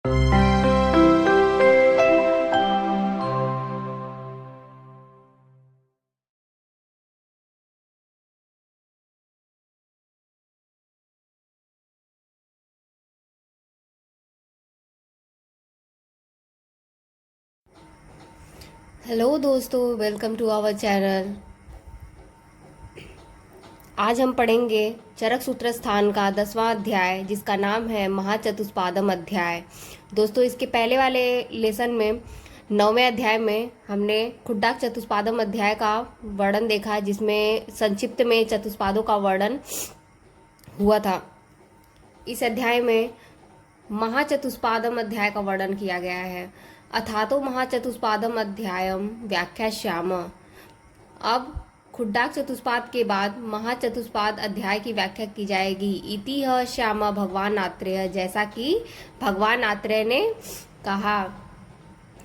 Hello दोस्तों, welcome to our channel. आज हम पढ़ेंगे चरक सूत्र स्थान का 10वां अध्याय, जिसका नाम है महाचतुष्पादम अध्याय। दोस्तों, इसके पहले वाले लेसन में 9वें अध्याय में हमने खुड्डाक चतुष्पादम अध्याय का वर्णन देखा, जिसमें संक्षिप्त में चतुष्पादों का वर्णन हुआ था। इस अध्याय में महाचतुष्पादम अध्याय का वर्णन किया गया है। अथातो महाचतुष्पादम अध्यायम व्याख्यास्याम। अब खुड्डाक चतुष्पाद के बाद महाचतुष्पाद अध्याय की व्याख्या की जाएगी। इति ह श्याम भगवान आत्रेय, जैसा कि भगवान आत्रेय ने कहा।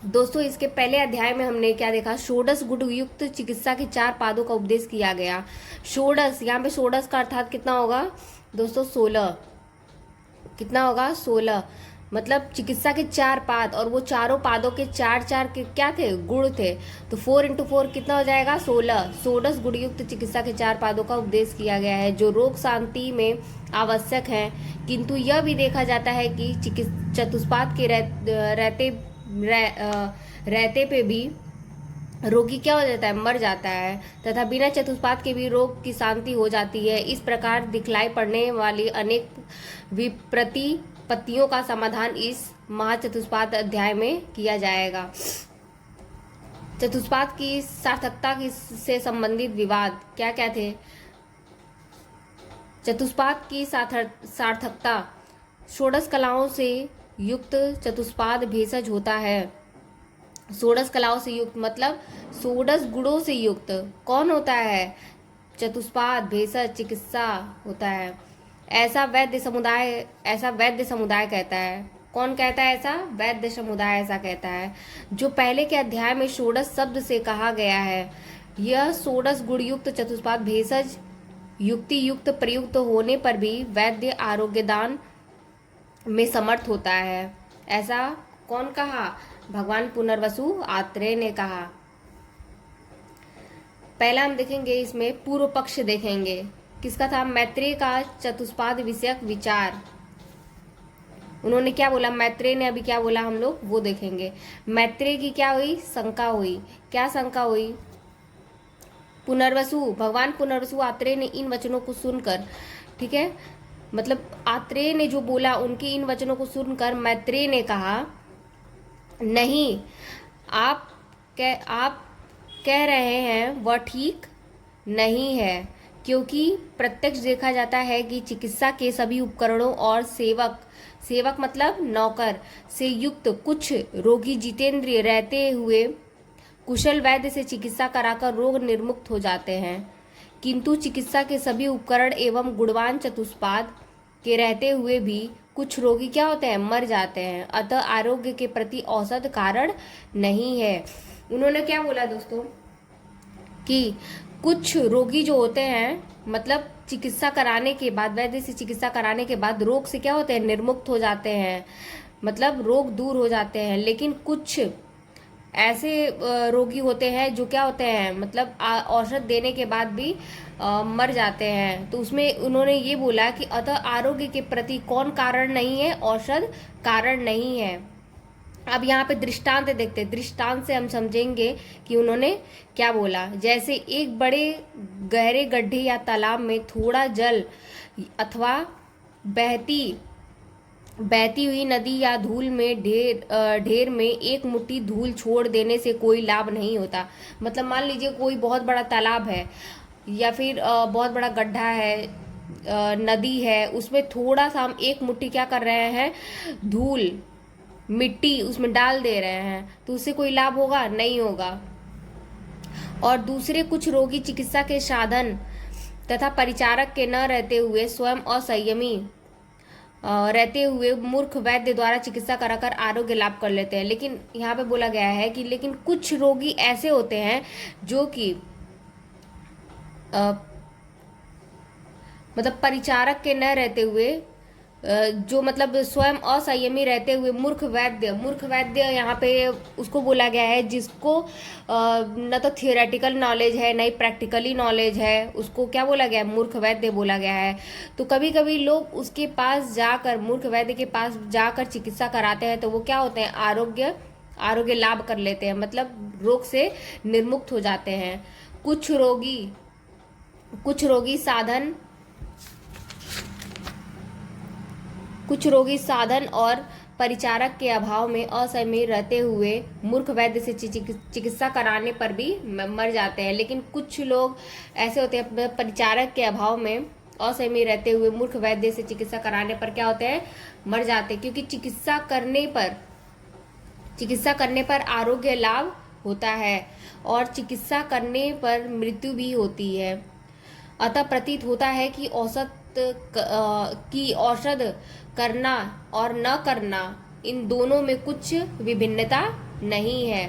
दोस्तों, इसके पहले अध्याय में हमने क्या देखा? षोडश गुण युक्त चिकित्सा के 4 पादों का उपदेश किया गया। षोडश, यहाँ पे षोडश का अर्थात कितना होगा दोस्तों? 16। कितना होगा? 16। मतलब चिकित्सा के 4 पाद, और वो चारों पादों के 4 के क्या थे? गुण थे। तो 4 इंटू 4 कितना हो जाएगा? 16। षोडश गुणयुक्त चिकित्सा के 4 पादों का उपदेश किया गया है, जो रोग शांति में आवश्यक है। किंतु यह भी देखा जाता है कि चतुष्पाद के रहते पे भी रोगी क्या हो जाता है? मर जाता है, तथा बिना चतुष्पाद के भी रोग की शांति हो जाती है। इस प्रकार दिखलाई पड़ने वाली अनेक विप्रतिपत्तियों का समाधान इस महाचतुष्पाद अध्याय में किया जाएगा। चतुष्पाद की सार्थकता से संबंधित विवाद क्या क्या थे? चतुष्पाद की सार्थकता। षोडश कलाओं से युक्त चतुष्पाद भेषज होता है। षोडश कलाओं से युक्त मतलब षोडश गुणों से युक्त कौन होता है? चतुष्पाद भेषज चिकित्सा होता है। ऐसा वैद्य समुदाय कहता है। कौन कहता है ऐसा? वैद्य समुदाय ऐसा कहता है। जो पहले के अध्याय में षोडश शब्द से कहा गया है, यह षोडश गुणयुक्त चतुष्पाद भेषज युक्ति युक्त प्रयुक्त होने पर भी वैद्य आरोग्यदान में समर्थ होता है। ऐसा कौन कहा? भगवान पुनर्वसु आत्रेय ने कहा। पहला हम देखेंगे, इसमें पूर्व पक्ष देखेंगे। किसका था? मैत्रेय का चतुष्पाद विषयक विचार। उन्होंने क्या बोला? मैत्रेय ने अभी क्या बोला हम लोग वो देखेंगे। मैत्रेय की क्या हुई? शंका हुई। क्या शंका हुई? भगवान पुनर्वसु आत्रेय ने इन वचनों को सुनकर, ठीक है, मतलब आत्रेय ने जो बोला, उनके इन वचनों को सुनकर मैत्रेय ने कहा, नहीं, आप कह रहे हैं वह ठीक नहीं है, क्योंकि प्रत्यक्ष देखा जाता है कि चिकित्सा के सभी उपकरणों और सेवक मतलब नौकर से युक्त कुछ रोगी जितेंद्रिय रहते हुए कुशल वैद्य से चिकित्सा कराकर रोग निर्मुक्त हो जाते हैं। किंतु चिकित्सा के सभी उपकरण एवं गुणवान चतुष्पाद के रहते हुए भी कुछ रोगी क्या होते हैं? मर जाते हैं। अतः आरोग्य के प्रति औसत कारण नहीं है। उन्होंने क्या बोला दोस्तों कि कुछ रोगी जो होते हैं, मतलब चिकित्सा कराने के बाद, वैद्य से चिकित्सा कराने के बाद रोग से क्या होते हैं? निर्मुक्त हो जाते हैं, मतलब रोग दूर हो जाते हैं। लेकिन कुछ ऐसे रोगी होते हैं जो क्या होते हैं, मतलब औषध देने के बाद भी मर जाते हैं। तो उसमें उन्होंने ये बोला कि अतः आरोग्य के प्रति कौन कारण नहीं है? औषध कारण नहीं है। अब यहाँ पे दृष्टांत देखते हैं। दृष्टांत से हम समझेंगे कि उन्होंने क्या बोला। जैसे एक बड़े गहरे गड्ढे या तालाब में थोड़ा जल अथवा बहती हुई नदी या धूल में ढेर में एक मुट्ठी धूल छोड़ देने से कोई लाभ नहीं होता। मतलब मान लीजिए कोई बहुत बड़ा तालाब है या फिर बहुत बड़ा गड्ढा है, नदी है, उसमें थोड़ा सा हम एक मुट्ठी क्या कर रहे हैं? धूल, मिट्टी उसमें डाल दे रहे हैं, तो उससे कोई लाभ होगा? नहीं होगा। और दूसरे कुछ रोगी चिकित्सा के साधन तथा परिचारक के न रहते हुए स्वयं असंयमी रहते हुए मूर्ख वैद्य द्वारा चिकित्सा कराकर आरोग्य लाभ कर लेते हैं। लेकिन यहाँ पे बोला गया है कि लेकिन कुछ रोगी ऐसे होते हैं जो कि मतलब परिचारक के न रहते हुए जो मतलब स्वयं असंयमी रहते हुए मूर्ख वैद्य यहाँ पे उसको बोला गया है जिसको न तो थियोरेटिकल नॉलेज है न ही प्रैक्टिकली नॉलेज है, उसको क्या बोला गया है? मूर्ख वैद्य बोला गया है। तो कभी कभी लोग उसके पास जाकर, मूर्ख वैद्य के पास जाकर चिकित्सा कराते हैं तो वो क्या होते हैं? आरोग्य लाभ कर लेते हैं, मतलब रोग से निर्मुक्त हो जाते हैं। कुछ रोगी साधन और परिचारक के अभाव में असमय रहते हुए मूर्ख वैद्य से चिकित्सा कराने पर भी मर जाते हैं। लेकिन कुछ लोग ऐसे होते हैं परिचारक के अभाव में असमय रहते हुए मूर्ख वैद्य से चिकित्सा कराने पर क्या होते हैं? मर जाते हैं, क्योंकि चिकित्सा करने पर आरोग्य लाभ होता है और चिकित्सा करने पर मृत्यु भी होती है। अतः प्रतीत होता है कि औषध करना और न करना, इन दोनों में कुछ विभिन्नता नहीं है।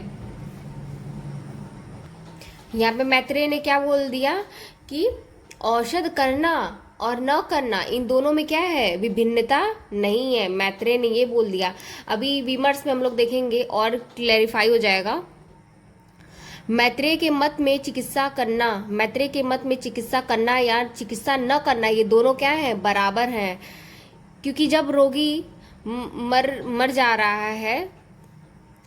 यहाँ पे मैत्रेय ने क्या बोल दिया कि औषध करना और न करना, इन दोनों में क्या है? विभिन्नता नहीं है। मैत्रेय ने ये बोल दिया। अभी विमर्श में हम लोग देखेंगे और क्लैरिफाई हो जाएगा। मैत्रेय के मत में चिकित्सा करना या चिकित्सा न करना, ये दोनों क्या है? बराबर हैं। क्योंकि जब रोगी मर जा रहा है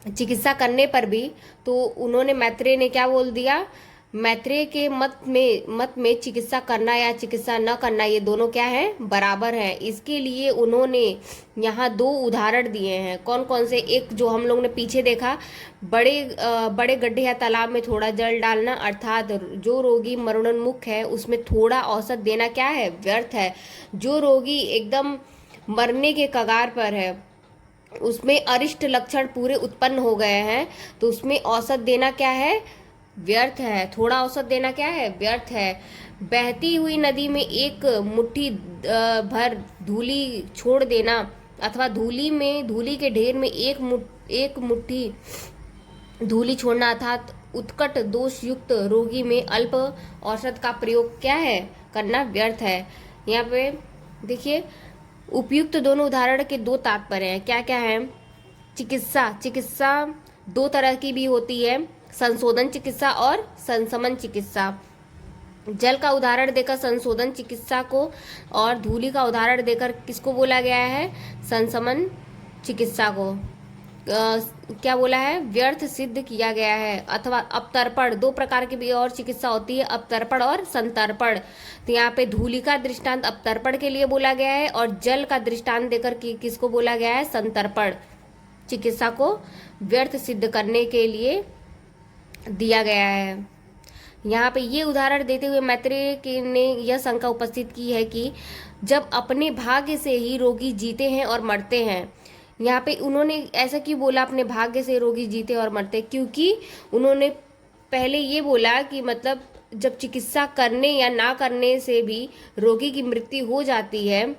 चिकित्सा करने पर भी, तो उन्होंने मैत्रेय ने क्या बोल दिया? मैत्रेय के मत में चिकित्सा करना या चिकित्सा न करना, ये दोनों क्या है? बराबर है। इसके लिए उन्होंने यहाँ 2 उदाहरण दिए हैं। कौन कौन से? एक जो हम लोग ने पीछे देखा, बड़े गड्ढे या तालाब में थोड़ा जल डालना, अर्थात जो रोगी मरणोन्मुख है उसमें थोड़ा औषध देना क्या है? व्यर्थ है। जो रोगी एकदम मरने के कगार पर है, उसमें अरिष्ट लक्षण पूरे उत्पन्न हो गए हैं, तो उसमें औषध देना क्या है? व्यर्थ है। थोड़ा औषध देना क्या है? व्यर्थ है। बहती हुई नदी में एक मुट्ठी भर धूली छोड़ देना, अथवा धूली के ढेर में एक मुट्ठी धूली छोड़ना, अर्थात उत्कट दोष युक्त रोगी में अल्प औषध का प्रयोग क्या है? करना व्यर्थ है। यहाँ पे देखिए, उपयुक्त दोनों उदाहरण के 2 तात्पर्य हैं। क्या क्या है? चिकित्सा 2 तरह की भी होती है, संशोधन चिकित्सा और संशमन चिकित्सा। जल का उदाहरण देकर संशोधन चिकित्सा को और धूलि का उदाहरण देकर किसको बोला गया है? संशमन चिकित्सा को क्या बोला है? व्यर्थ सिद्ध किया गया है। अथवा अपतर्पण, 2 प्रकार की भी और चिकित्सा होती है, अपतर्पण और संतर्पण। तो यहाँ पे धूलि का दृष्टांत अपतर्पण के लिए बोला गया है और जल का दृष्टांत देकर किसको बोला गया है? संतर्पण चिकित्सा को व्यर्थ सिद्ध करने के लिए दिया गया है। यहाँ पे ये उदाहरण देते हुए मैत्रेय ने यह शंका उपस्थित की है कि जब अपने भाग्य से ही रोगी जीते हैं और मरते हैं। यहाँ पे उन्होंने ऐसा क्यों बोला अपने भाग्य से रोगी जीते और मरते? क्योंकि उन्होंने पहले ये बोला कि मतलब जब चिकित्सा करने या ना करने से भी रोगी की मृत्यु हो जाती है,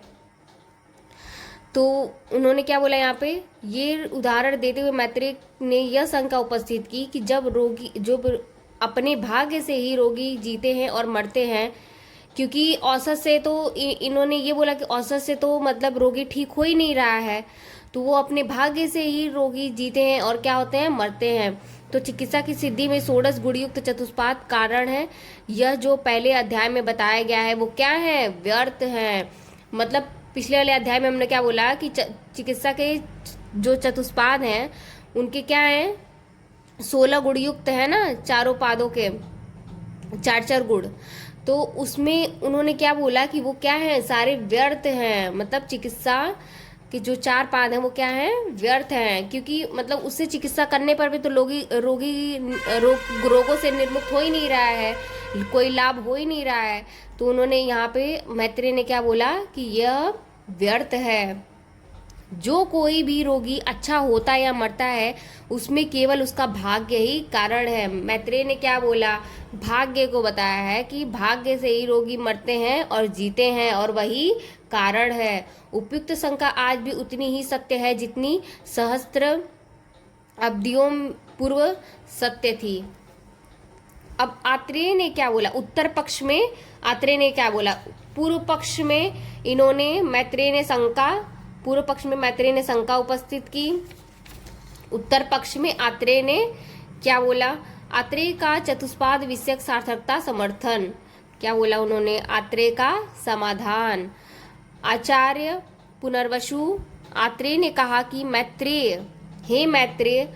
तो उन्होंने क्या बोला? यहाँ पे ये उदाहरण देते हुए मैत्रेय ने यह शंका उपस्थित की कि जब अपने भाग्य से ही रोगी जीते हैं और मरते हैं, क्योंकि औसत से तो इन्होंने ये बोला कि औसत से तो मतलब रोगी ठीक हो ही नहीं रहा है, तो वो अपने भाग्य से ही रोगी जीते हैं और क्या होते हैं? मरते हैं। तो चिकित्सा की सिद्धि में षोडश गुणयुक्त चतुष्पाद कारण है। यह जो पहले अध्याय में बताया गया है वो क्या है? व्यर्थ है। मतलब पिछले वाले अध्याय में हमने क्या बोला कि चिकित्सा के जो चतुष्पाद हैं उनके क्या हैं? 16 गुण युक्त है ना, चारों पादों के 4 गुण। तो उसमें उन्होंने क्या बोला कि वो क्या है? सारे व्यर्थ हैं। मतलब चिकित्सा के जो 4 पाद हैं वो क्या हैं? व्यर्थ हैं। क्योंकि मतलब उससे चिकित्सा करने पर भी तो रोगी रोगों से निर्मुक्त हो ही नहीं रहा है, कोई लाभ हो ही नहीं रहा है। तो उन्होंने यहाँ पे मैत्रेय ने क्या बोला कि यह व्यर्थ है। जो कोई भी रोगी अच्छा होता या मरता है उसमें केवल उसका भाग्य ही कारण है। मैत्रेय ने क्या बोला? भाग्य को बताया है कि भाग्य से ही रोगी मरते हैं और जीते हैं और वही कारण है। उपयुक्त शंका आज भी उतनी ही सत्य है जितनी सहस्त्र अब्दियों पूर्व सत्य थी। अब आत्रेय ने क्या बोला, उत्तर पक्ष में आत्रेय ने क्या बोला, पूर्व पक्ष में इन्होंने मैत्रेय ने शंका, पूर्व पक्ष में मैत्रेय ने शंका उपस्थित की, उत्तर पक्ष में आत्रेय ने क्या बोला, आत्रेय का चतुष्पाद विषयक सार्थकता समर्थन, क्या बोला उन्होंने, आत्रेय का समाधान। आचार्य पुनर्वसु, आत्रेय ने कहा कि मैत्रेय, हे मैत्रेय,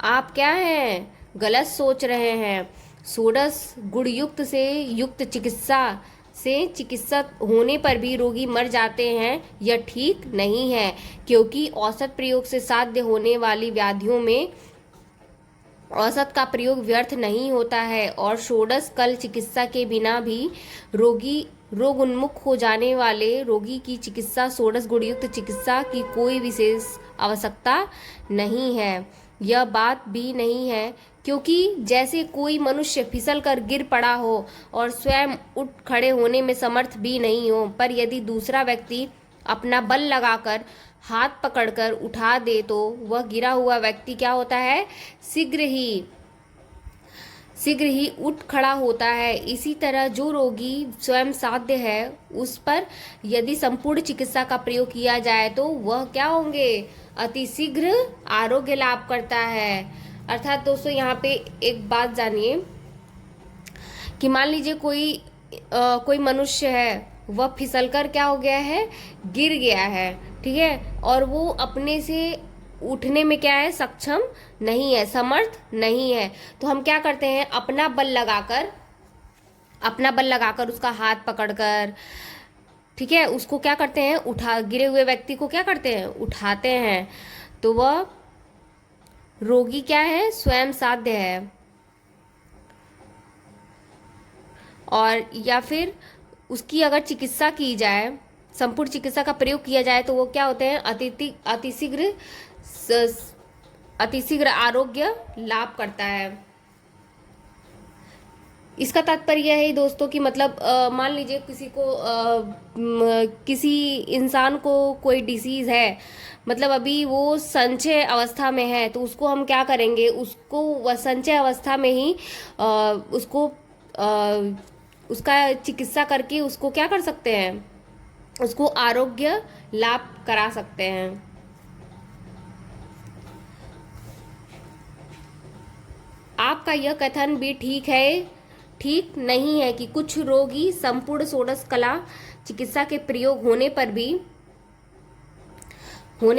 आप क्या हैं, गलत सोच रहे हैं। षोडश गुणयुक्त से युक्त चिकित्सा से चिकित्सक होने पर भी रोगी मर जाते हैं, यह ठीक नहीं है, क्योंकि औसत प्रयोग से साध्य होने वाली व्याधियों में औसत का प्रयोग व्यर्थ नहीं होता है, और षोडश कल चिकित्सा के बिना भी रोग उन्मुख हो जाने वाले रोगी की चिकित्सा षोडश गुणयुक्त चिकित्सा की कोई विशेष आवश्यकता नहीं है। यह बात भी नहीं है, क्योंकि जैसे कोई मनुष्य फिसल कर गिर पड़ा हो और स्वयं उठ खड़े होने में समर्थ भी नहीं हो, पर यदि दूसरा व्यक्ति अपना बल लगाकर हाथ पकड़कर उठा दे तो वह गिरा हुआ व्यक्ति क्या होता है, शीघ्र ही उठ खड़ा होता है। इसी तरह जो रोगी स्वयं साध्य है उस पर यदि संपूर्ण चिकित्सा का प्रयोग किया जाए तो वह क्या होंगे, अति शीघ्र आरोग्य लाभ करता है। अर्थात दोस्तों यहाँ पे एक बात जानिए कि मान लीजिए कोई मनुष्य है, वह फिसलकर क्या हो गया है, गिर गया है, ठीक है, और वो अपने से उठने में क्या है, सक्षम नहीं है, समर्थ नहीं है, तो हम क्या करते हैं, अपना बल लगाकर उसका हाथ पकड़कर, ठीक है, उसको क्या करते हैं, गिरे हुए व्यक्ति को क्या करते हैं, उठाते हैं, तो वह रोगी क्या है, स्वयं साध्य है। और या फिर उसकी अगर चिकित्सा की जाए, संपूर्ण चिकित्सा का प्रयोग किया जाए तो वो क्या होते हैं, अतिशीघ्र आरोग्य लाभ करता है। इसका तात्पर्य है दोस्तों कि मतलब मान लीजिए किसी इंसान को कोई डिसीज है, मतलब अभी वो संचय अवस्था में है, तो उसको हम क्या करेंगे, उसको वह संचय अवस्था में ही उसका चिकित्सा करके उसको क्या कर सकते हैं, उसको आरोग्य लाभ करा सकते हैं। आपका यह कथन भी ठीक नहीं है कि कुछ रोगी संपूर्ण षोडश कला चिकित्सा के प्रयोग होने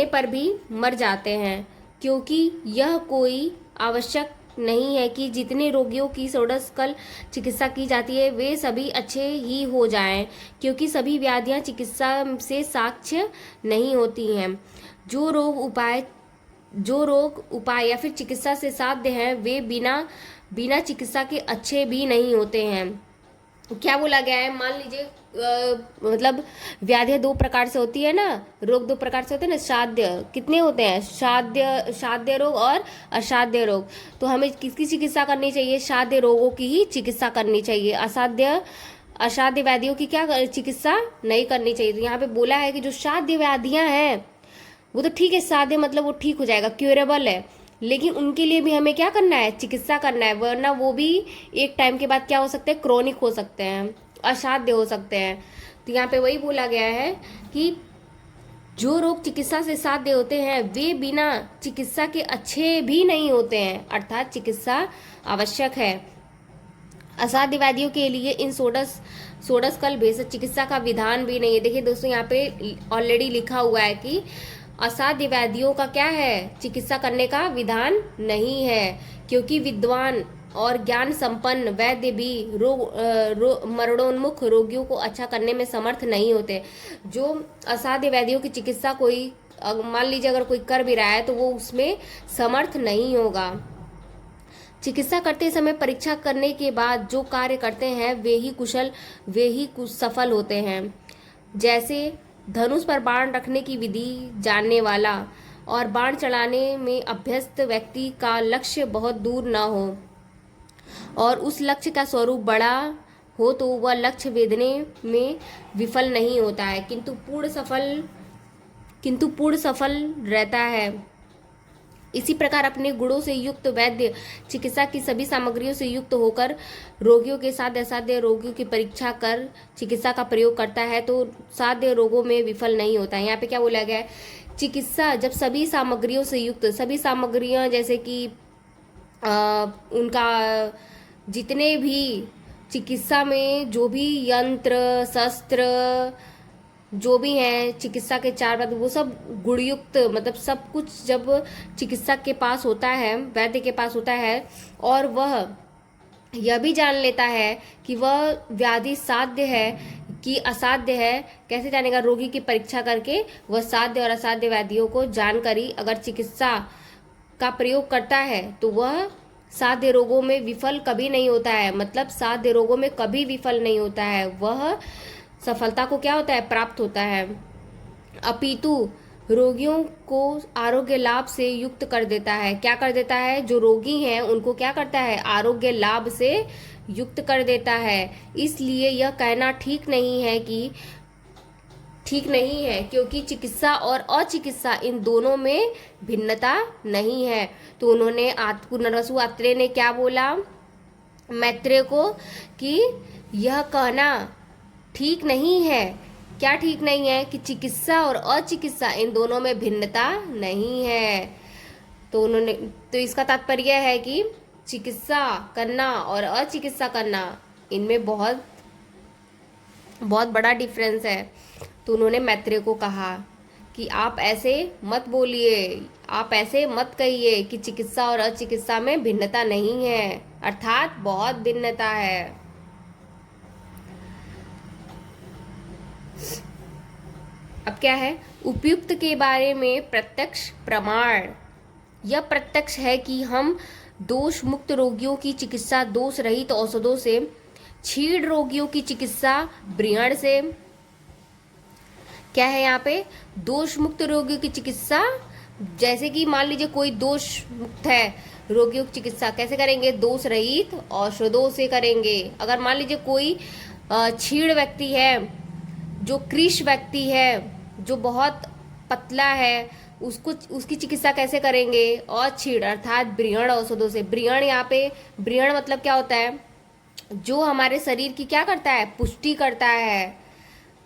पर भी मर जाते हैं, क्योंकि यह कोई आवश्यक नहीं है कि जितने रोगियों की षोडश कल चिकित्सा की जाती है वे सभी अच्छे ही हो जाएं, क्योंकि सभी व्याधियां चिकित्सा से साक्ष्य नहीं होती हैं। जो रोग उपाय या फिर चिकित्सा से साध्य हैं वे बिना चिकित्सा के अच्छे भी नहीं होते हैं। क्या बोला गया है, मान लीजिए मतलब व्याधियां दो प्रकार से होती है ना, रोग दो प्रकार से होते हैं ना, साध्य कितने होते हैं, साध्य रोग और असाध्य रोग। तो हमें किसकी चिकित्सा करनी चाहिए, साध्य रोगों की ही चिकित्सा करनी चाहिए, असाध्य व्याधियों की क्या चिकित्सा नहीं करनी चाहिए। तो यहाँ पे बोला है कि जो साध्य व्याधियां हैं वो तो ठीक है, साध्य मतलब वो ठीक हो जाएगा, क्यूरेबल है, लेकिन उनके लिए भी हमें क्या करना है, चिकित्सा करना है, वरना वो भी एक टाइम के बाद क्या हो सकते हैं, क्रोनिक हो सकते हैं, असाध्य हो सकते हैं। तो यहाँ पे वही बोला गया है कि जो रोग चिकित्सा से साध्य होते हैं वे बिना चिकित्सा के अच्छे भी नहीं होते हैं, अर्थात चिकित्सा आवश्यक है। असाध्य व्याधियों के लिए इन षोडश कल भेषज चिकित्सा का विधान भी नहीं है। देखिए दोस्तों यहाँ पे ऑलरेडी लिखा हुआ है कि असाध्य व्याधियों का क्या है, चिकित्सा करने का विधान नहीं है, क्योंकि विद्वान और ज्ञान संपन्न वैद्य भी मरणोन्मुख रोगियों को अच्छा करने में समर्थ नहीं होते। जो असाध्य व्याधियों की चिकित्सा कोई मान लीजिए अगर कोई कर भी रहा है तो वो उसमें समर्थ नहीं होगा। चिकित्सा करते समय परीक्षा करने के बाद जो कार्य करते हैं वे ही सफल होते हैं। जैसे धनुष पर बाण रखने की विधि जानने वाला और बाण चलाने में अभ्यस्त व्यक्ति का लक्ष्य बहुत दूर न हो और उस लक्ष्य का स्वरूप बड़ा हो तो वह लक्ष्य वेधने में विफल नहीं होता है, किंतु पूर्ण सफल रहता है। इसी प्रकार अपने गुणों से युक्त वैद्य चिकित्सा की सभी सामग्रियों से युक्त होकर रोगियों के साथ असाध्य रोगियों की परीक्षा कर चिकित्सा का प्रयोग करता है तो साध्य रोगों में विफल नहीं होता है। यहाँ पे क्या बोला गया है, चिकित्सा जब सभी सामग्रियों से युक्त, सभी सामग्रियां जैसे कि उनका जितने भी चिकित्सा में जो भी यंत्र शस्त्र जो भी हैं चिकित्सा के चार पद वो सब गुणयुक्त, मतलब सब कुछ जब चिकित्सक के पास होता है, वैद्य के पास होता है और वह यह भी जान लेता है कि वह व्याधि साध्य है कि असाध्य है, कैसे जानेगा, रोगी की परीक्षा करके वह साध्य और असाध्य व्याधियों को जानकारी अगर चिकित्सा का प्रयोग करता है तो वह साध्य रोगों में विफल कभी नहीं होता है। मतलब साध्य रोगों में कभी विफल नहीं होता है, वह सफलता को क्या होता है, प्राप्त होता है, अपितु रोगियों को आरोग्य लाभ से युक्त कर देता है। क्या कर देता है, जो रोगी हैं उनको क्या करता है, आरोग्य लाभ से युक्त कर देता है। इसलिए यह कहना ठीक नहीं है क्योंकि चिकित्सा और अचिकित्सा इन दोनों में भिन्नता नहीं है। तो उन्होंने पुनर्वसु आत्रेय ने क्या बोला मैत्रेय को कि यह कहना ठीक नहीं है, क्या ठीक नहीं है, कि चिकित्सा और अचिकित्सा इन दोनों में भिन्नता नहीं है। तो इसका तात्पर्य है कि चिकित्सा करना और अचिकित्सा करना इनमें बहुत बहुत बड़ा डिफरेंस है। तो उन्होंने मैत्रेय को कहा कि आप ऐसे मत बोलिए, आप ऐसे मत कहिए कि चिकित्सा और अचिकित्सा में भिन्नता नहीं है, अर्थात बहुत भिन्नता है। अब क्या है, उपयुक्त के बारे में प्रत्यक्ष प्रमाण। यह प्रत्यक्ष है कि हम दोष मुक्त रोगियों की चिकित्सा दोष रहित औषधों से, छीड़ रोगियों की चिकित्सा ब्रियण से, क्या है यहाँ पे, दोष मुक्त रोगियों की चिकित्सा, जैसे कि मान लीजिए कोई दोष मुक्त है रोगियों की चिकित्सा कैसे करेंगे, दोष रहित औषधों से करेंगे। अगर मान लीजिए कोई छीड़ व्यक्ति है, जो कृश व्यक्ति है, जो बहुत पतला है, उसकी चिकित्सा कैसे करेंगे, और छीड़ अर्थात ब्रियण औषधों से। ब्रियण यहाँ पे, ब्रियण मतलब क्या होता है, जो हमारे शरीर की क्या करता है, पुष्टि करता है,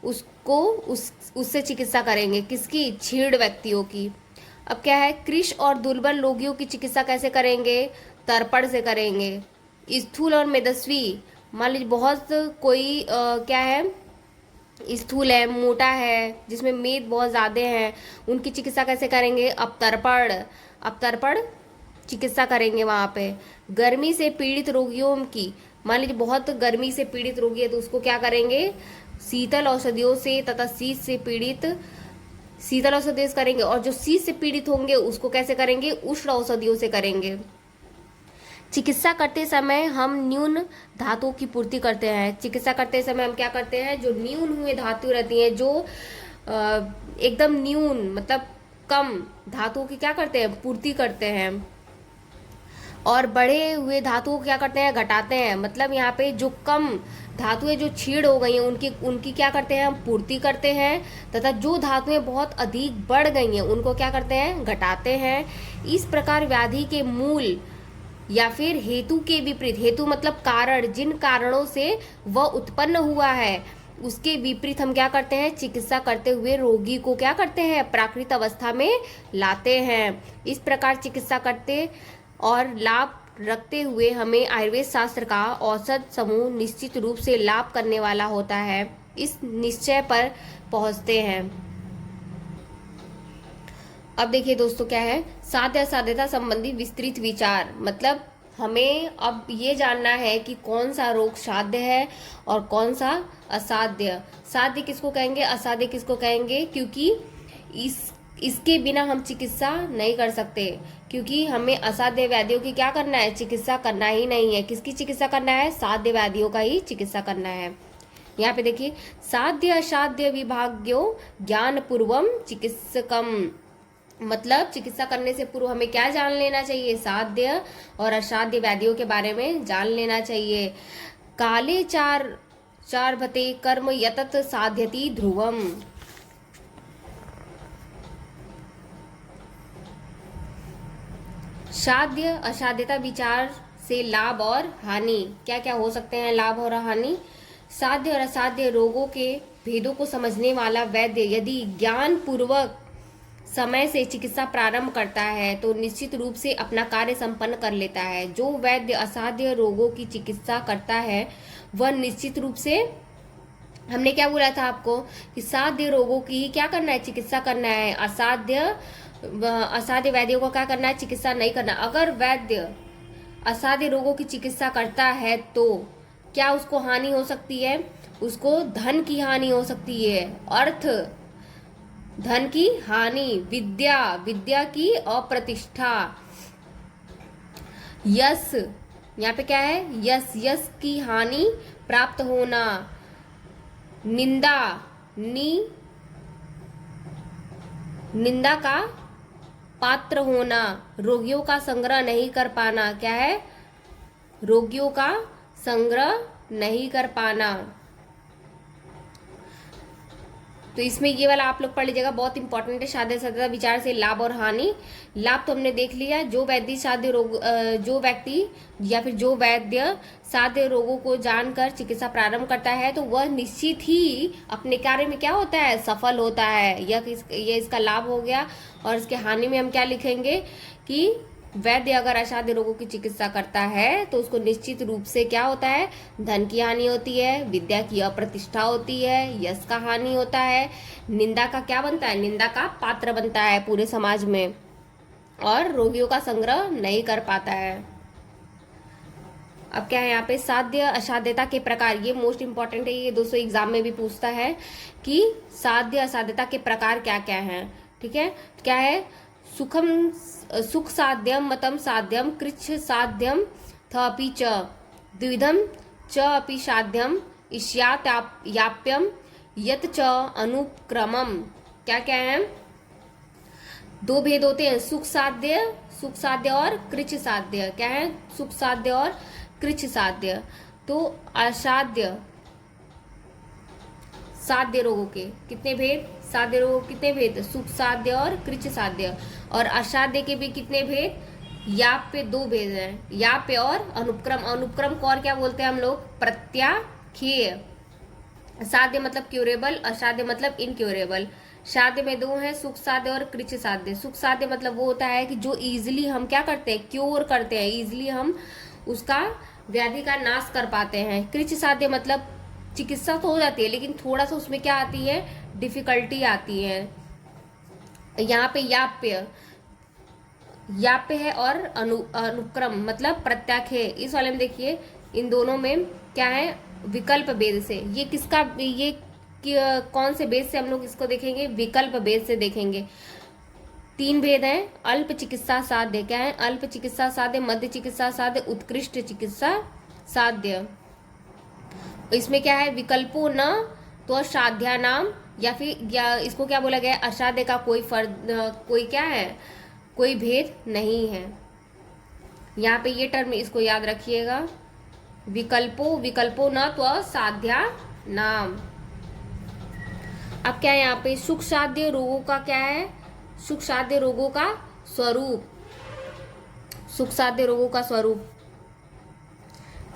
उससे चिकित्सा करेंगे, किसकी, छीड़ व्यक्तियों की। अब क्या है, कृश और दुर्बल रोगियों की चिकित्सा कैसे करेंगे, तर्पण से करेंगे। स्थूल और मेदस्वी, मान लीजिए बहुत कोई क्या है, स्थूल है, मोटा है, जिसमें मेद बहुत ज़्यादा है, उनकी चिकित्सा कैसे करेंगे, अपतर्पण चिकित्सा करेंगे वहाँ पे। गर्मी से पीड़ित रोगियों की, मान लीजिए बहुत गर्मी से पीड़ित रोगी है तो उसको क्या करेंगे, शीतल औषधियों से तथा शीत से पीड़ित शीतल औषधियों से करेंगे, और जो शीत से पीड़ित होंगे उसको कैसे करेंगे, उष्ण औषधियों से करेंगे। चिकित्सा करते समय हम न्यून धातुओं की पूर्ति करते हैं। चिकित्सा करते समय हम क्या करते हैं, जो न्यून हुए धातु रहती हैं, जो एकदम न्यून मतलब कम धातुओं की क्या करते हैं, पूर्ति करते हैं, और बढ़े हुए धातुओं को क्या करते हैं, घटाते हैं। मतलब यहाँ पे जो कम धातुएं जो छीड़ हो गई हैं उनकी क्या करते हैं, हम पूर्ति करते हैं, तथा जो धातुएं बहुत अधिक बढ़ गई हैं उनको क्या करते हैं, घटाते हैं। इस प्रकार व्याधि के मूल या फिर हेतु के विपरीत, हेतु मतलब कारण, जिन कारणों से वह उत्पन्न हुआ है उसके विपरीत हम क्या करते हैं, चिकित्सा करते हुए रोगी को क्या करते हैं, प्राकृत अवस्था में लाते हैं। इस प्रकार चिकित्सा करते और लाभ रखते हुए हमें आयुर्वेद शास्त्र का औषध समूह निश्चित रूप से लाभ करने वाला होता है, इस निश्चय पर पहुंचते हैं। अब देखिए दोस्तों क्या है, साध्य असाध्यता संबंधी विस्तृत विचार। मतलब हमें अब ये जानना है कि कौन सा रोग साध्य है और कौन सा असाध्य। साध्य किसको कहेंगे, असाध्य किसको कहेंगे, क्योंकि इसके बिना हम चिकित्सा नहीं कर सकते, क्योंकि हमें असाध्य व्याधियों की क्या करना है, चिकित्सा करना ही नहीं है। किसकी चिकित्सा करना है, साध्य व्याधियों का ही चिकित्सा करना है। यहाँ पे देखिए, साध्य असाध्य विभाग्यो ज्ञान पूर्वम चिकित्सकम। मतलब चिकित्सा करने से पूर्व हमें क्या जान लेना चाहिए, साध्य और असाध्य व्याधियों के बारे में जान लेना चाहिए। काले चार भते कर्म यतत साध्यति ध्रुवम। साध्य असाध्यता विचार से लाभ और हानि। क्या क्या हो सकते हैं लाभ और हानि? साध्य और असाध्य रोगों के भेदों को समझने वाला वैद्य यदि ज्ञान पूर्वक समय से चिकित्सा प्रारंभ करता है तो निश्चित रूप से अपना कार्य संपन्न कर लेता है। जो वैद्य असाध्य रोगों की चिकित्सा करता है वह निश्चित रूप से, हमने क्या बोला था आपको कि साध्य रोगों की क्या करना है, चिकित्सा करना है। असाध्य वैद्यों को क्या करना है, चिकित्सा नहीं करना। अगर वैद्य असाध्य रोगों की चिकित्सा करता है तो क्या उसको हानि हो सकती है? उसको धन की हानि हो सकती है। अर्थ, धन की हानि। विद्या, विद्या की अप्रतिष्ठा। यश, यहाँ पे क्या है, यश, यश की हानि प्राप्त होना। निंदा, निंदा का पात्र होना। रोगियों का संग्रह नहीं कर पाना। क्या है? रोगियों का संग्रह नहीं कर पाना। तो इसमें ये वाला आप लोग पढ़ लीजिएगा, बहुत इंपॉर्टेंट है। साध्य असाध्यता विचार से लाभ और हानि। लाभ तो हमने देख लिया, जो वैद्य साध्य रोग, जो व्यक्ति या फिर जो वैद्य साध्य रोगों को जानकर चिकित्सा प्रारंभ करता है तो वह निश्चित ही अपने कार्य में क्या होता है, सफल होता है। ये इसका लाभ हो गया। और इसके हानि में हम क्या लिखेंगे कि वैद्य अगर असाध्य रोगों की चिकित्सा करता है तो उसको निश्चित रूप से क्या होता है, धन की हानि होती है, विद्या की अप्रतिष्ठा होती है, यश का हानि होता है, निंदा का क्या बनता है, निंदा का पात्र बनता है पूरे समाज में, और रोगियों का संग्रह नहीं कर पाता है। अब क्या है यहाँ पे, साध्य असाध्यता के प्रकार। ये मोस्ट इंपॉर्टेंट है, ये 200 एग्जाम में भी पूछता है कि साध्य असाध्यता के प्रकार क्या क्या हैं। ठीक है, क्या है, सुख साध्यम मतम साध्यम कृच्छ साध्यम थपि च द्विधम च अपि साध्यम इष्यात याप्यम यत च अनुक्रमम। क्या क्या है, दो भेद होते हैं, सुख साध्य और कृच्छ साध्य। क्या है, सुख साध्य और कृच्छ साध्य। तो असाध्य साध्य रोगों के कितने भेद, साध्य रोगों के कितने भेद, सुख साध्य और कृच्छ साध्य। और असाध्य के भी कितने भेद, याप पे 2 भेद हैं, याप पे और अनुक्रम। अनुक्रम को और क्या बोलते हैं हम लोग, प्रत्याख्येय। साध्य मतलब क्यूरेबल, असाध्य मतलब इनक्यूरेबल। साध्य में 2 हैं, सुख साध्य और कृच्छ साध्य। सुख साध्य मतलब वो होता है कि जो इजिली हम क्या करते हैं, क्योर करते हैं, इजिली हम उसका व्याधि का नाश कर पाते हैं। कृच्छ साध्य मतलब चिकित्सा तो हो जाती है लेकिन थोड़ा सा उसमें क्या आती है, डिफिकल्टी आती है। यहाँ पे याप्य है और अनुक्रम मतलब प्रत्याख्य। इस वाले में देखिए इन दोनों में क्या है, विकल्प भेद से। ये किसका, ये कौन से भेद से हम लोग इसको देखेंगे, विकल्प भेद से देखेंगे। 3 भेद हैं, अल्प चिकित्सा साध्य। क्या है, अल्प चिकित्सा साध्य, मध्य चिकित्सा साध्य, उत्कृष्ट चिकित्सा साध्य। इसमें क्या है, विकल्पों न तो साध्या नाम, या इसको क्या बोला गया है, असाध्य का कोई क्या है, कोई भेद नहीं है। यहाँ पे ये टर्म इसको याद रखिएगा, विकल्पों न तो साध्या नाम। अब क्या है यहाँ पे, सुख साध्य रोगों का क्या है, सुख साध्य रोगों का स्वरूप। सुख साध्य रोगों का स्वरूप,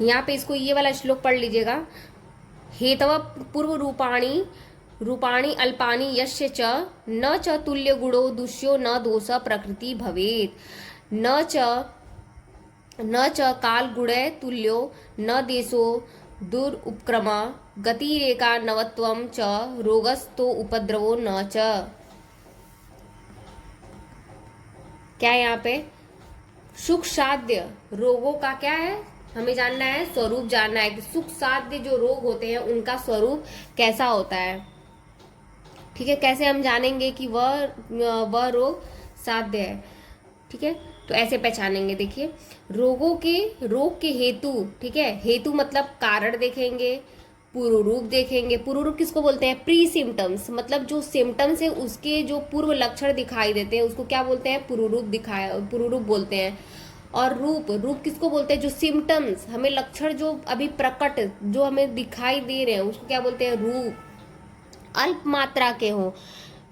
यहाँ पे इसको ये वाला श्लोक पढ़ लीजिएगा। हेतव पूर्व रूपाणी अल्पानी यस्य च न च तुल्य गुणो दुष्यो न दोष प्रकृति भवेत् न च काल गुणे तुल्यो न देशो दुरुपक्रमा गतिरेका नवत्वम च रोगस्तो उपद्रवो न च। क्या है यहाँ पे, सुख साध्य रोगों का क्या है, हमें जानना है, स्वरूप जानना है कि सुख साध्य जो रोग होते हैं उनका स्वरूप कैसा होता है। ठीक है, कैसे हम जानेंगे कि वह रोग साध्य है। ठीक है, तो ऐसे पहचानेंगे। देखिए, रोग के हेतु, ठीक है, हेतु मतलब कारण देखेंगे, पुरुरूप देखेंगे। पुरुरूप किसको बोलते हैं, प्री सिम्टम्स, मतलब जो सिम्टम्स है उसके जो पूर्व लक्षण दिखाई देते हैं उसको क्या बोलते हैं, पुरुरूप बोलते हैं। और रूप किसको बोलते हैं, जो सिम्टम्स हमें लक्षण जो अभी प्रकट जो हमें दिखाई दे रहे हैं उसको क्या बोलते हैं, रूप। अल्प मात्रा के हो,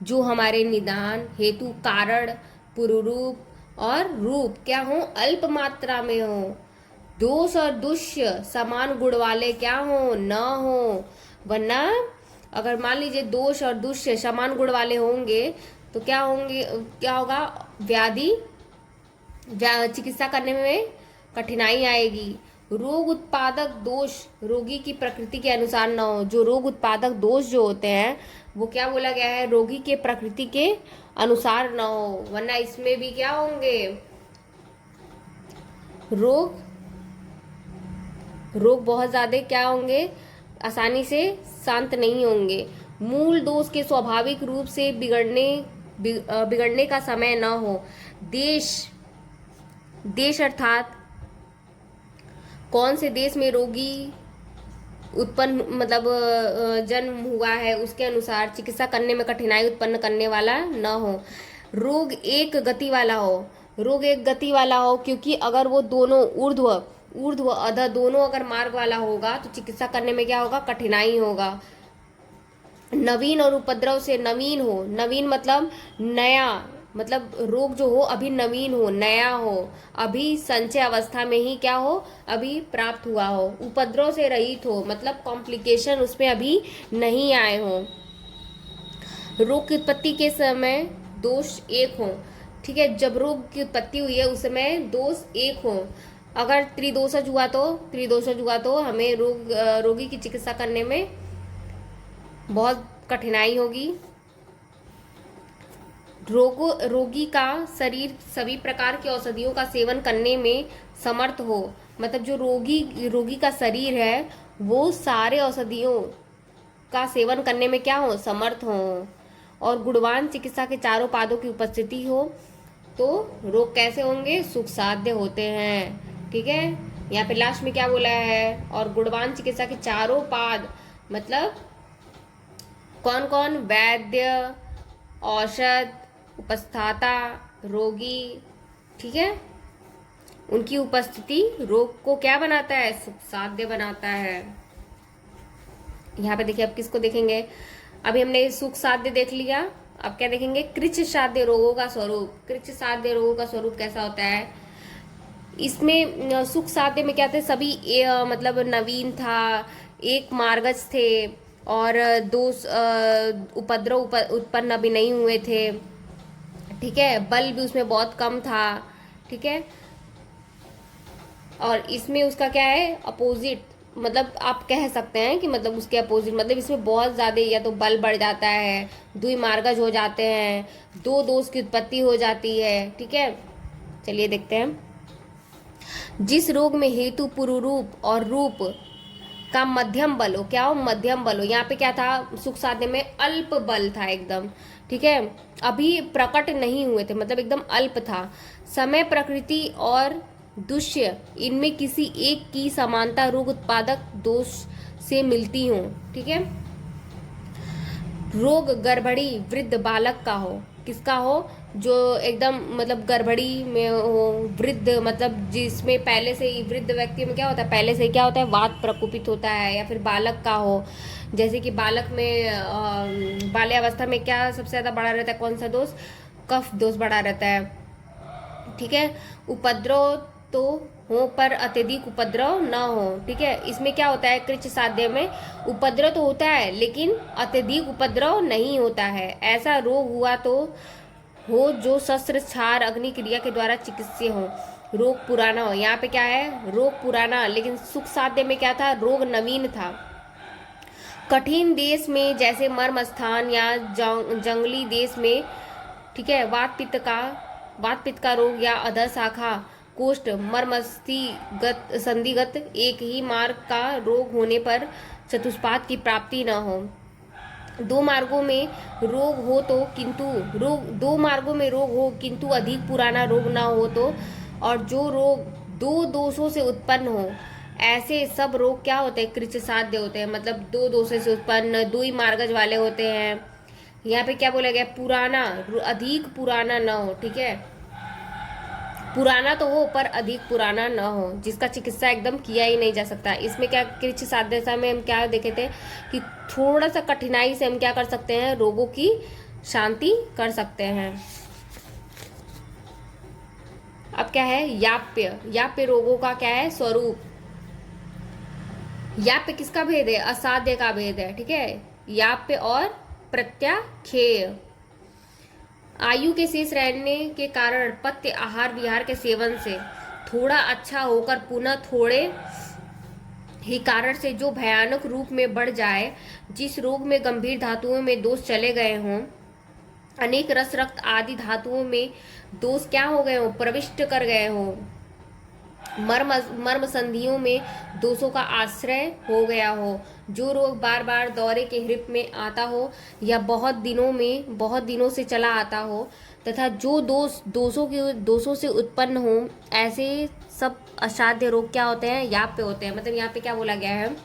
जो हमारे निदान हेतु कारण पुरुरूप और रूप क्या हो, अल्प मात्रा में हो। दोष और दुष्य समान गुण वाले क्या हो, न हो। वरना अगर मान लीजिए दोष और दुष्य समान गुण वाले होंगे तो क्या होंगे, क्या होगा, व्याधि चिकित्सा करने में कठिनाई आएगी। रोग उत्पादक दोष रोगी की प्रकृति के अनुसार न हो। जो रोग उत्पादक दोष जो होते हैं वो क्या बोला गया है, रोगी के प्रकृति के अनुसार न हो। वरना इसमें भी क्या होंगे, रोग बहुत ज्यादा क्या होंगे, आसानी से शांत नहीं होंगे। मूल दोष के स्वाभाविक रूप से बिगड़ने का समय न हो। देश अर्थात कौन से देश में रोगी उत्पन्न मतलब जन्म हुआ है उसके अनुसार चिकित्सा करने में कठिनाई उत्पन्न करने वाला न हो। रोग एक गति वाला हो। रोग एक गति वाला हो क्योंकि अगर वो दोनों ऊर्ध्व अधः दोनों अगर मार्ग वाला होगा तो चिकित्सा करने में क्या होगा, कठिनाई होगा। नवीन और उपद्रव से नवीन हो। नवीन मतलब नया, मतलब रोग जो हो अभी नवीन हो, नया हो, अभी संचय अवस्था में ही क्या हो, अभी प्राप्त हुआ हो। उपद्रव से रहित हो मतलब कॉम्प्लिकेशन उसमें अभी नहीं आए हो। रोग की उत्पत्ति के समय दोष एक हो। ठीक है, जब रोग की उत्पत्ति हुई है उस समय दोष एक हो। अगर त्रिदोषज हुआ तो हमें रोगी की चिकित्सा करने में बहुत कठिनाई होगी। रोगी का शरीर सभी प्रकार की औषधियों का सेवन करने में समर्थ हो। मतलब जो रोगी का शरीर है वो सारे औषधियों का सेवन करने में क्या हो, समर्थ हो। और गुणवान चिकित्सा के चारों पादों की उपस्थिति हो तो रोग कैसे होंगे, सुख साध्य होते हैं। ठीक है, यहाँ पे लास्ट में क्या बोला है, और गुणवान चिकित्सा के चारों पाद मतलब कौन कौन, वैद्य, औषध, उपस्थाता, रोगी। ठीक है, उनकी उपस्थिति रोग को क्या बनाता है, सुख साध्य बनाता है। यहाँ पे देखिए अब किसको देखेंगे, अभी हमने सुख साध्य देख लिया, अब क्या देखेंगे, कृच्छ साध्य रोगों का स्वरूप। कृच्छ साध्य रोगों का स्वरूप कैसा होता है, इसमें सुख साध्य में क्या थे, सभी मतलब नवीन था, एक मार्गज थे और दोष उपद्रव उत्पन्न अभी नहीं हुए थे। ठीक है, बल भी उसमें बहुत कम था। ठीक है, और इसमें उसका क्या है, अपोजिट, मतलब आप कह सकते हैं कि मतलब उसके अपोजिट, मतलब इसमें बहुत ज़्यादा या तो बल बढ़ जाता है, द्विमार्गज हो जाते हैं, दो दोष की उत्पत्ति हो जाती है। ठीक है, चलिए देखते हैं। जिस रोग में हेतु पुरुरूप और रूप का मध्यम बल हो, क्या हो, मध्यम बल हो। यहाँ पे क्या था, सुख साध्य में अल्प बल था एकदम। ठीक है, अभी प्रकट नहीं हुए थे, मतलब एकदम अल्प था। समय, प्रकृति और दुष्य इनमें किसी एक की समानता रोग उत्पादक दोष से मिलती हो। ठीक है, रोग गर्भड़ी वृद्ध बालक का हो, किसका हो, जो एकदम मतलब गर्भड़ी में हो, वृद्ध मतलब जिसमें पहले से ही, वृद्ध व्यक्ति में क्या होता है, पहले से क्या होता है, वात प्रकोपित होता है। या फिर बालक का हो, जैसे कि बालक में बाल्यावस्था में क्या सबसे ज़्यादा बढ़ा रहता है, कौन सा दोष, कफ दोष बढ़ा रहता है। ठीक है, उपद्रव तो हो पर अत्यधिक उपद्रव न हो। ठीक है, इसमें क्या होता है, कृच्छ साध्य में उपद्रव तो होता है लेकिन अत्यधिक उपद्रव नहीं होता है। ऐसा रोग हुआ तो हो जो शस्त्र क्षार अग्नि क्रिया के द्वारा चिकित्सीय हो। रोग पुराना हो, यहाँ पे क्या है, रोग पुराना, लेकिन सुख साध्य में क्या था, रोग नवीन था। कठिन देश में जैसे मर्म स्थान या जंगली देश में, ठीक है, वात पित्त का रोग या अधर शाखा कोष्ठ मर्मस्थीगत संधिगत एक ही मार्ग का रोग होने पर चतुष्पाद की प्राप्ति न हो। दो मार्गों में रोग हो किंतु अधिक पुराना रोग ना हो तो, और जो रोग दो दोषों से उत्पन्न हो, ऐसे सब रोग क्या होते हैं, कृच्छ साध्य होते हैं। मतलब दो दोषों से उत्पन्न, दो ही मार्गज वाले होते हैं। यहाँ पे क्या बोला गया, पुराना, अधिक पुराना न हो। ठीक है, पुराना तो हो पर अधिक पुराना न हो, जिसका चिकित्सा एकदम किया ही नहीं जा सकता। इसमें क्या, कृच्छ साध्यता में हम क्या देखे थे कि थोड़ा सा कठिनाई से हम क्या कर सकते हैं, रोगों की शांति कर सकते हैं। अब क्या है, याप्य, याप्य रोगों का क्या है, स्वरूप। याप्य किसका भेद है, असाध्य का भेद है, ठीक है, याप्य और प्रत्याख्येय। आयु के शेष रहने के कारण पथ्य आहार विहार के सेवन से थोड़ा अच्छा होकर पुनः थोड़े ही कारण से जो भयानक रूप में बढ़ जाए, जिस रोग में गंभीर धातुओं में दोष चले गए हों, अनेक रस रक्त आदि धातुओं में दोष क्या हो गए हों, प्रविष्ट कर गए हों, मर्म मर्म संधियों में दोषों का आश्रय हो गया हो, जो रोग बार बार दौरे के हृप में आता हो या बहुत दिनों से चला आता हो, तथा जो दोषों से उत्पन्न हो, ऐसे सब असाध्य रोग क्या होते हैं, याप्य होते हैं। मतलब यहाँ पे क्या बोला गया है,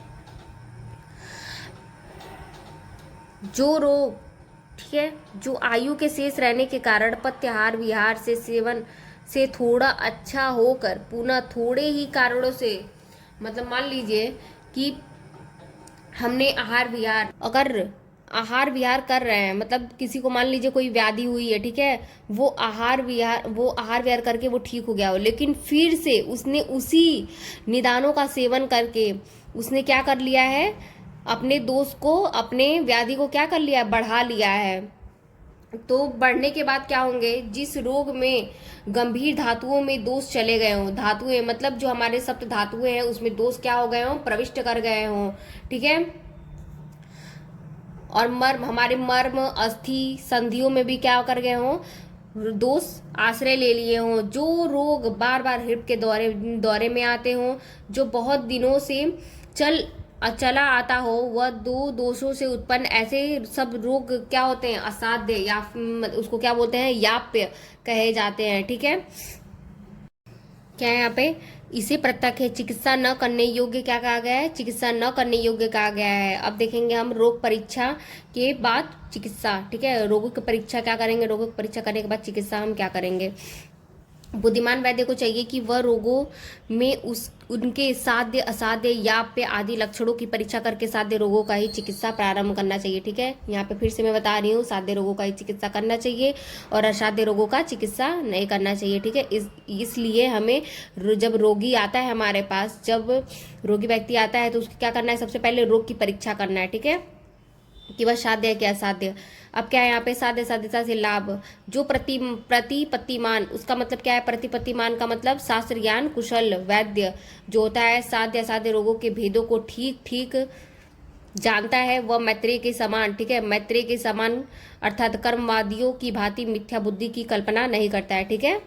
जो रोग, ठीक है, जो आयु के शेष रहने के कारण पथ्याहार विहार से सेवन से थोड़ा अच्छा होकर पुनः थोड़े ही कारणों से, मतलब मान लीजिए कि हमने आहार विहार कर रहे हैं, मतलब किसी को मान लीजिए कोई व्याधि हुई है, ठीक है, वो आहार विहार करके वो ठीक हो गया हो, लेकिन फिर से उसने उसी निदानों का सेवन करके उसने क्या कर लिया है, अपने दोष को, अपने व्याधि को क्या कर लिया, बढ़ा लिया है। तो बढ़ने के बाद क्या होंगे, जिस रोग में गंभीर धातुओं में दोष चले गए हों, धातुएं मतलब जो हमारे सप्त धातुएं हैं उसमें दोष क्या हो गए हों, प्रविष्ट कर गए हों, ठीक है, और हमारे मर्म अस्थि संधियों में भी क्या कर गए हों, दोष आश्रय ले लिए हों, जो रोग बार बार हृदय के दौरे में आते हों, जो बहुत दिनों से चला आता हो, वह दो दोषों से उत्पन्न ऐसे सब रोग क्या होते हैं, असाध्य, या उसको क्या बोलते हैं, याप्य कहे जाते हैं, ठीक है। क्या है यहाँ पे, इसे प्रत्यक्ष चिकित्सा न करने योग्य क्या कहा गया है, चिकित्सा न करने योग्य कहा गया है। अब देखेंगे हम रोग परीक्षा के बाद चिकित्सा, ठीक है, रोगों की परीक्षा क्या करेंगे, रोगों की परीक्षा करने के बाद चिकित्सा हम क्या करेंगे। बुद्धिमान वैद्य को चाहिए कि वह रोगों में उनके साध्य असाध्य याप्य आदि लक्षणों की परीक्षा करके साध्य रोगों का ही चिकित्सा प्रारंभ करना चाहिए, ठीक है। यहाँ पे फिर से मैं बता रही हूँ, साध्य रोगों का ही चिकित्सा करना चाहिए और असाध्य रोगों का चिकित्सा नहीं करना चाहिए, ठीक है। इसलिए हमें जब रोगी आता है हमारे पास, जब रोगी व्यक्ति आता है तो उसको क्या करना है, सबसे पहले रोग की परीक्षा करना है, ठीक है, कि वह साध्य है क्या असाध्य। अब क्या है यहाँ पे, साध्य साध्यता से लाभ, जो प्रतिपत्तिमान, उसका मतलब क्या है, प्रतिपत्तिमान का मतलब शास्त्र ज्ञान कुशल वैद्य जो होता है, साध्य असाध्य रोगों के भेदों को ठीक ठीक जानता है, वह मैत्रेय के समान, ठीक है, मैत्रेय के समान अर्थात कर्मवादियों की भांति मिथ्या बुद्धि की कल्पना नहीं करता है, ठीक है।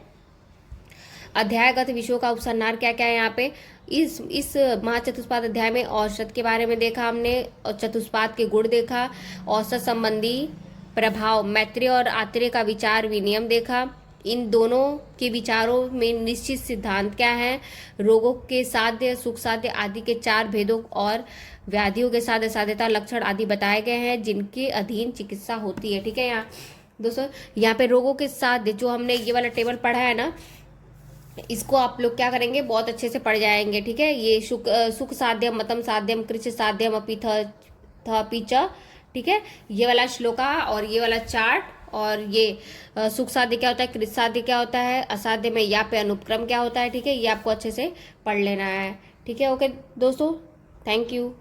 अध्यायगत विषयों का उपसंहार क्या क्या है यहाँ पे, इस महाचतुष्पाद अध्याय में औषध के बारे में देखा हमने, और चतुष्पाद के गुण देखा, औषध संबंधी प्रभाव, मैत्रेय और आत्रेय का विचार विनियम देखा, इन दोनों के विचारों में निश्चित सिद्धांत क्या है, रोगों के साध्य सुख साध्य आदि के 4 भेदों और व्याधियों के साध्य साध्यता लक्षण आदि बताए गए हैं, जिनके अधीन चिकित्सा होती है, ठीक है। यहाँ दोस्तों यहाँ पे रोगों के साध्य जो हमने ये वाला टेबल पढ़ा है ना, इसको आप लोग क्या करेंगे, बहुत अच्छे से पढ़ जाएंगे, ठीक है। ये सुख साध्यम मतम साध्यम कृच साध्यम अपि थ ठीक है, ये वाला श्लोका और ये वाला चार्ट, और ये सुख साध्य क्या होता है, कृत साध्य क्या होता है, असाध्य में या पे अनुपक्रम क्या होता है, ठीक है, ये आपको अच्छे से पढ़ लेना है, ठीक है। ओके दोस्तों, थैंक यू।